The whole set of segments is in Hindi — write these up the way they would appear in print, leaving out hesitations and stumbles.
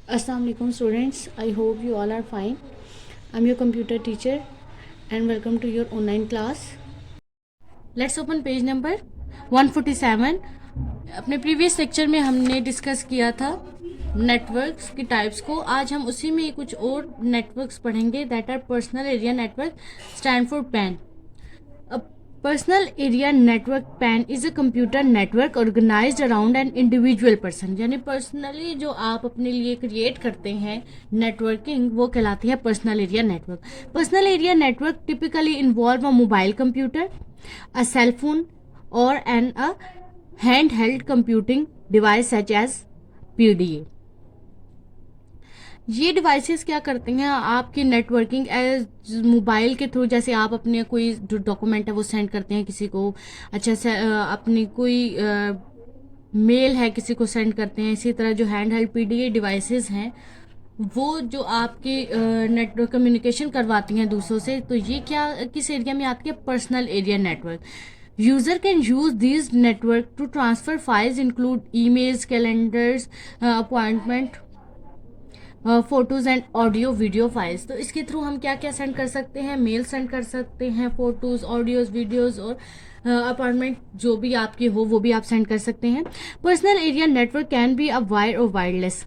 Assalamu alaikum students. I hope you all are fine. I'm your computer teacher and welcome to your online class. Let's open page number 147. अपने प्रीवियस लेक्चर में हमने डिस्कस किया था नेटवर्क्स की टाइप्स को. आज हम उसी में कुछ और नेटवर्क्स पढ़ेंगे. That are personal area network stand for pan. Personal area network pan is a computer network organized around an individual person. यानी पर्सनली जो आप अपने लिए क्रिएट करते हैं नेटवर्किंग, वो कहलाती है personal area network. Personal area network typically involve a mobile computer, a cell phone और an a hand held computing device such as PDA. ये डिवाइसेस क्या करते हैं, आपकी नेटवर्किंग एज मोबाइल के थ्रू. जैसे आप अपने कोई जो डॉक्यूमेंट है वो सेंड करते हैं किसी को, अच्छा से अपनी कोई मेल है किसी को सेंड करते हैं. इसी तरह जो हैंड हेल्ड पीडीए डिवाइसेस हैं वो जो आपकी नेटवर्क कम्युनिकेशन करवाती हैं दूसरों से. तो ये क्या किस एरिया में आती है? Personal area network. User can use these network to transfer files include emails, calendars, appointment, photos and audio video files. तो इसके थ्रू हम क्या क्या सेंड कर सकते हैं? मेल सेंड कर सकते हैं, फ़ोटोज़, ऑडियोज़, वीडियोज़ और अपॉइंटमेंट जो भी आपकी हो वो भी आप सेंड कर सकते हैं. Personal area network can be a wired और वायरलेस.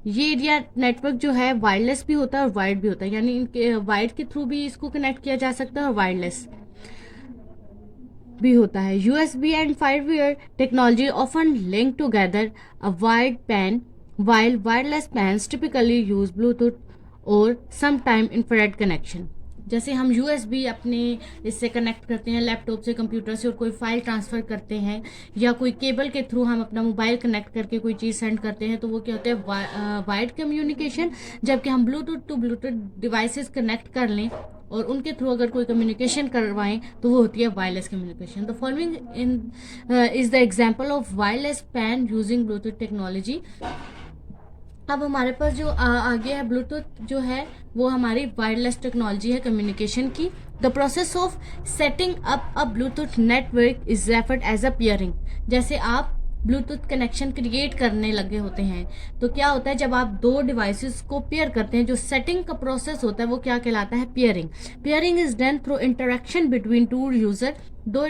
ये एरिया नेटवर्क जो है वायरलेस भी होता है और वायर्ड भी होता है. यानी इनके वायर्ड के थ्रू भी इसको कनेक्ट किया जा सकता है और वायरलेस भी होता है. USB and firewire technology often link together a wide pan, while wireless pans typically use Bluetooth और sometime infrared connection. जैसे हम USB अपने इससे कनेक्ट करते हैं लैपटॉप से, कंप्यूटर से, और कोई फाइल ट्रांसफ़र करते हैं, या कोई केबल के थ्रू हम अपना मोबाइल कनेक्ट करके कोई चीज़ सेंड करते हैं, तो वो क्या होता है? Wired communication. जबकि हम Bluetooth to Bluetooth devices connect कर लें और उनके थ्रू अगर कोई कम्युनिकेशन करवाएं तो वो होती है wireless communication. The following is the example of wireless pan using Bluetooth technology. अब हमारे पास जो आगे है ब्लूटूथ जो है वो हमारी वायरलेस टेक्नोलॉजी है कम्युनिकेशन की. The process of setting up a Bluetooth network is referred as a pairing. जैसे आप ब्लूटूथ कनेक्शन क्रिएट करने लगे होते हैं तो क्या होता है, जब आप दो डिवाइसेस को पेयर करते हैं, जो सेटिंग का प्रोसेस होता है वो क्या कहलाता है? Pairing. Pairing is done through interaction between two user. दो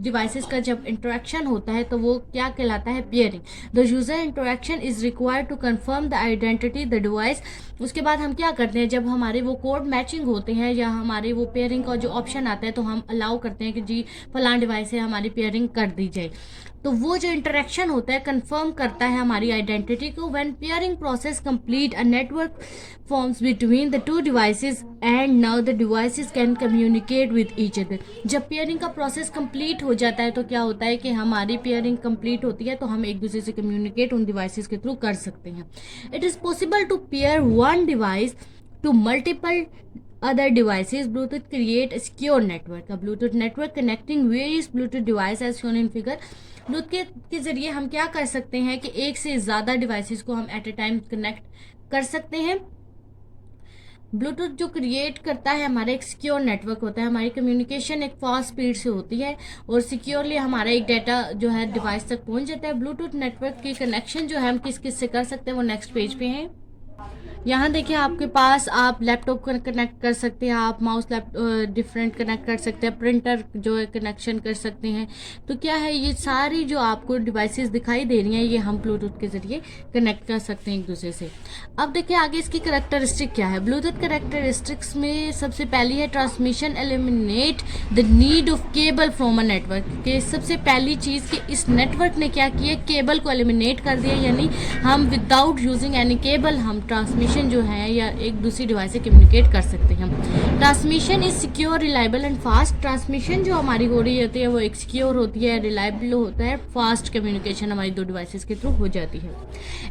डिवाइसेस का जब इंटरेक्शन होता है तो वो क्या कहलाता है? Pairing. The user interaction is required to confirm the identity the device. उसके बाद हम क्या करते हैं, जब हमारे वो कोड मैचिंग होते हैं या हमारे वो पेयरिंग का जो ऑप्शन आता है तो हम अलाउ करते हैं कि जी फलां डिवाइस से हमारी पेयरिंग कर दी जाए. तो वो जो इंटरेक्शन होता है कंफर्म करता है हमारी आइडेंटिटी को. When pairing process complete a network forms between the two devices and now the devices can communicate with each other. जब पेयरिंग का प्रोसेस कंप्लीट हो जाता है तो क्या होता है कि हमारी पेयरिंग कंप्लीट होती है तो हम एक दूसरे से कम्युनिकेट उन डिवाइसेस के थ्रू कर सकते हैं. It is possible to pair one device to multiple other devices. Bluetooth create a secure network. A Bluetooth network connecting various Bluetooth devices as shown in figure. Bluetooth के जरिए हम क्या कर सकते हैं कि एक से ज़्यादा डिवाइसेस को हम एट ए टाइम कनेक्ट कर सकते हैं. ब्लूटूथ जो क्रिएट करता है हमारा एक सिक्योर नेटवर्क होता है. हमारी कम्युनिकेशन एक फास्ट स्पीड से होती है और सिक्योरली हमारा एक डाटा जो है डिवाइस तक पहुंच जाता है. ब्लूटूथ नेटवर्क की कनेक्शन जो है हम किस किस से कर सकते हैं वो नेक्स्ट पेज पे है. यहाँ देखिए आपके पास आप लैपटॉप को कनेक्ट कर सकते हैं, आप माउस डिफरेंट कनेक्ट कर सकते हैं, प्रिंटर जो है कनेक्शन कर सकते हैं. तो क्या है, ये सारी जो आपको डिवाइसेस दिखाई दे रही हैं ये हम ब्लूटूथ के ज़रिए कनेक्ट कर सकते हैं एक दूसरे से. अब देखिए आगे इसकी करेक्टरिस्टिक क्या है. ब्लूटूथ करेक्टरिस्टिक्स में सबसे पहली है transmission eliminate the need of cable from a network. के सबसे पहली चीज़ कि इस नेटवर्क ने क्या किया, केबल को एलिमिनेट कर दिया. यानी हम विदाउट यूजिंग एनी केबल हम ट्रांसमिशन जो है या एक दूसरी डिवाइस से कम्युनिकेट कर सकते हैं. Transmission is secure, reliable and fast. Transmission जो हमारी हो रही होती है वो एक सिक्योर होती है, रिलायबल होता है, फास्ट कम्युनिकेशन हमारी दो डिवाइसेस के थ्रू हो जाती है.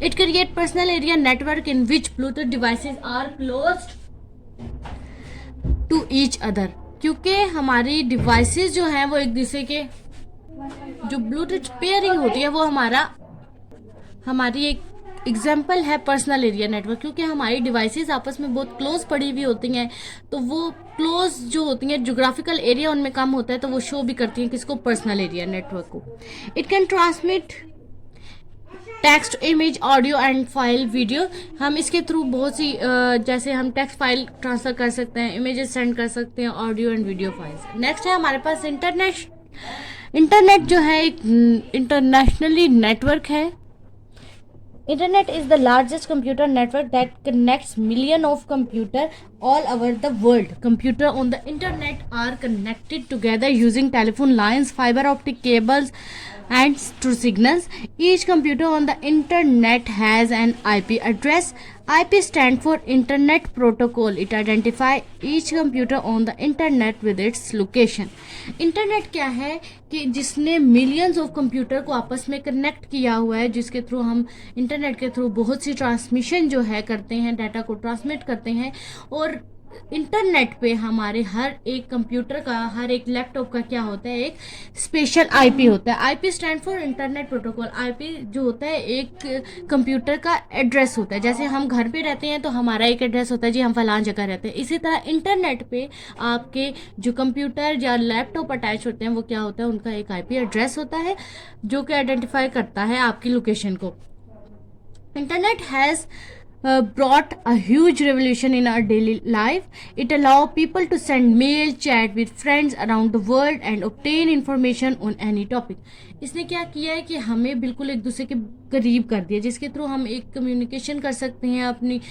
It create personal area network in which Bluetooth devices are closed to each other. क्योंकि हमारी डिवाइसेस जो हैं वो एक दूसरे के, जो ब्लूटूथ पेयरिंग होती है वो हमारी एक एग्जाम्पल है पर्सनल एरिया नेटवर्क. क्योंकि हमारी डिवाइसेस आपस में बहुत क्लोज पड़ी हुई होती हैं तो वो क्लोज जो होती हैं जोग्राफिकल एरिया उनमें कम होता है तो वो शो भी करती हैं किसको? पर्सनल एरिया नेटवर्क को. It can transmit text, image, audio and file, video. हम इसके थ्रू बहुत सी जैसे हम टेक्स्ट फाइल ट्रांसफ़र कर सकते हैं, इमेजेस सेंड कर सकते हैं, audio and video files. Next है हमारे पास इंटरनेट। इंटरनेट जो है एक इंटरनेशनली नेटवर्क है। Internet is the largest computer network that connects millions of computers all over the world. Computers on the internet are connected together using telephone lines, fiber optic cables, and through signals. Each computer on the internet has an IP address. IP stands for Internet Protocol. It identifies each computer on the internet with its location. Internet क्या है कि जिसने मिलियंस ऑफ कंप्यूटर को आपस में कनेक्ट किया हुआ है, जिसके थ्रू हम इंटरनेट के थ्रू बहुत सी ट्रांसमिशन जो है करते हैं, डाटा को ट्रांसमिट करते हैं। और इंटरनेट पे हमारे हर एक कंप्यूटर का, हर एक लैपटॉप का क्या होता है, एक स्पेशल आईपी होता है। IP stand for internet protocol. IP जो होता है एक कंप्यूटर का एड्रेस होता है। जैसे हम घर पे रहते हैं तो हमारा एक एड्रेस होता है, जी हम फलां जगह रहते हैं। इसी तरह इंटरनेट पे आपके जो कंप्यूटर या लैपटॉप अटैच होते हैं वो क्या होता है, उनका एक आईपी एड्रेस होता है जो कि आइडेंटिफाई करता है आपकी लोकेशन को। Internet has brought a huge revolution in our daily life. It allows people to send mail, chat with friends around the world and obtain information on any topic. इसने क्या किया है कि हमें बिल्कुल एक दूसरे के करीब कर दिया, जिसके थ्रू हम एक कम्युनिकेशन कर सकते हैं, अपनी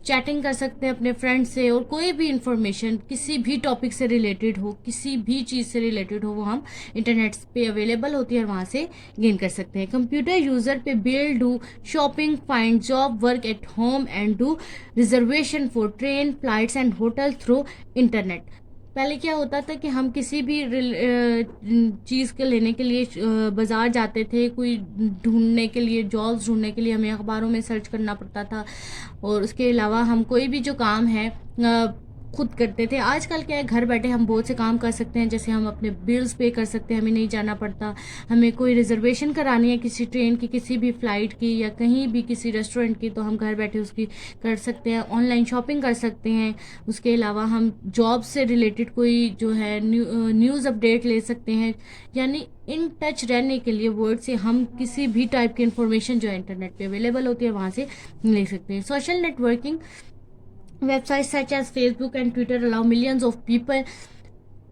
चैटिंग कर सकते हैं अपने फ्रेंड से, और कोई भी इंफॉर्मेशन किसी भी टॉपिक से रिलेटेड हो, किसी भी चीज़ से रिलेटेड हो, वो हम इंटरनेट पे अवेलेबल होती है और वहाँ से गेन कर सकते हैं। कंप्यूटर यूज़र पे bill, do shopping, find job, work at home and do reservation for train, flights and hotel through internet. पहले क्या होता था कि हम किसी भी चीज़ के लेने के लिए बाज़ार जाते थे, कोई ढूंढने के लिए, जॉब्स ढूंढने के लिए हमें अखबारों में सर्च करना पड़ता था, और उसके अलावा हम कोई भी जो काम है खुद करते थे। आजकल क्या है, घर बैठे हम बहुत से काम कर सकते हैं। जैसे हम अपने बिल्स पे कर सकते हैं, हमें नहीं जाना पड़ता। हमें कोई रिजर्वेशन करानी है किसी ट्रेन की, किसी भी फ़्लाइट की, या कहीं भी किसी रेस्टोरेंट की, तो हम घर बैठे उसकी कर सकते हैं। ऑनलाइन शॉपिंग कर सकते हैं। उसके अलावा हम जॉब से रिलेटेड कोई जो है न्यूज़ अपडेट ले सकते हैं। यानी इन टच रहने के लिए वर्ड से हम किसी भी टाइप की इंफॉर्मेशन जो है इंटरनेट पे अवेलेबल होती है वहाँ से ले सकते हैं। Social networking websites such as Facebook and Twitter allow millions of people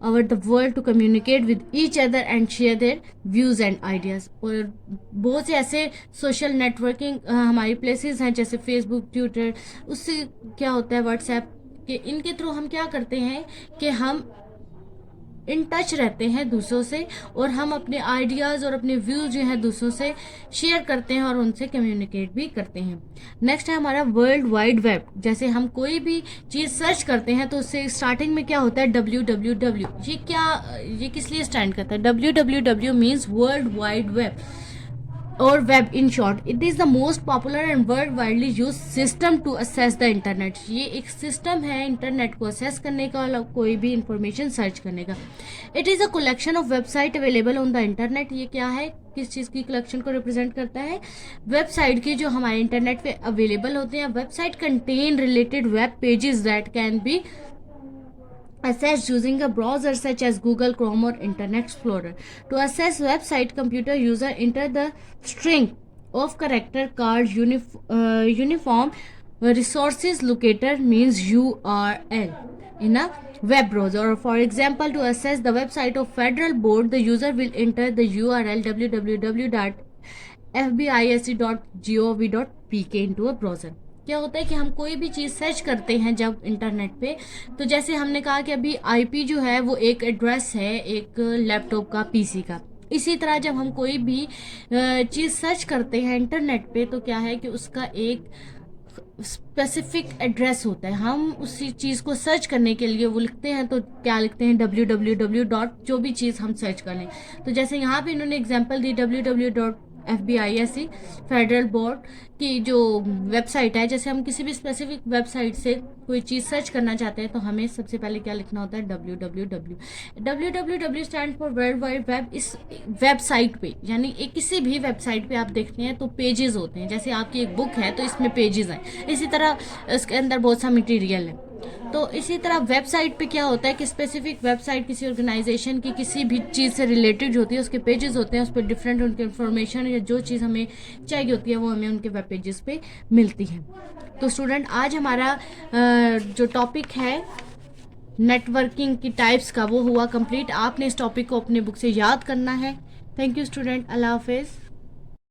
over the world to communicate with each other and share their views and ideas. और बहुत से ऐसे सोशल नेटवर्किंग हमारी प्लेसेस हैं जैसे फेसबुक, ट्विटर। उससे क्या होता है, व्हाट्सएप के, इनके थ्रू हम क्या करते हैं कि हम इन टच रहते हैं दूसरों से, और हम अपने आइडियाज़ और अपने व्यूज़ जो हैं दूसरों से शेयर करते हैं और उनसे कम्युनिकेट भी करते हैं। नेक्स्ट है हमारा वर्ल्ड वाइड वेब। जैसे हम कोई भी चीज़ सर्च करते हैं तो उससे स्टार्टिंग में क्या होता है, www। ये किस लिए स्टैंड करता है? www means world wide web और web in short. It is the most popular and world widely use system to access the internet. ये एक सिस्टम है इंटरनेट को असेस करने का, कोई भी इंफॉर्मेशन सर्च करने का। It is a collection of website available on the internet. ये क्या है, किस चीज़ की कलेक्शन को रिप्रेजेंट करता है? वेबसाइट की जो हमारे इंटरनेट पे अवेलेबल होते हैं। Website contain related web pages that can be accessed using a browser such as Google Chrome or Internet Explorer. To access website, computer user enter the string of character card uniform resources locator means URL in a web browser. Or for example, to access the website of Federal Board, the user will enter the URL www.fbisc.gov.pk into a browser. क्या होता है कि हम कोई भी चीज़ सर्च करते हैं जब इंटरनेट पे, तो जैसे हमने कहा कि अभी आईपी जो है वो एक एड्रेस है एक लैपटॉप का, पीसी का। इसी तरह जब हम कोई भी चीज़ सर्च करते हैं इंटरनेट पे तो क्या है कि उसका एक स्पेसिफिक एड्रेस होता है। हम उसी चीज़ को सर्च करने के लिए वो लिखते हैं, तो क्या लिखते हैं, www. जो भी चीज़ हम सर्च कर लें। तो जैसे यहाँ पे इन्होंने एग्जांपल दी www.fbisc फेडरल बोर्ड की जो वेबसाइट है। जैसे हम किसी भी स्पेसिफिक वेबसाइट से कोई चीज़ सर्च करना चाहते हैं तो हमें सबसे पहले क्या लिखना होता है, www stand for world wide web. इस वेबसाइट पे यानी एक किसी भी वेबसाइट पे आप देखते हैं तो पेजेस होते हैं। जैसे आपकी एक बुक है तो इसमें पेजेस हैं, इसी तरह इसके अंदर बहुत सा मटेरियल है। तो इसी तरह वेबसाइट पे क्या होता है कि स्पेसिफिक वेबसाइट किसी ऑर्गेनाइजेशन की किसी भी चीज़ से रिलेटेड होती है, उसके पेजेस होते हैं, उस पर डिफरेंट उनकी इन्फॉर्मेशन या जो चीज़ हमें चाहिए होती है वो हमें उनके वेब पेजेस पे मिलती है। तो स्टूडेंट, आज हमारा जो टॉपिक है नेटवर्किंग की टाइप्स का वो हुआ कंप्लीट। आपने इस टॉपिक को अपने बुक से याद करना है। थैंक यू स्टूडेंट, अल्लाह हाफिज़।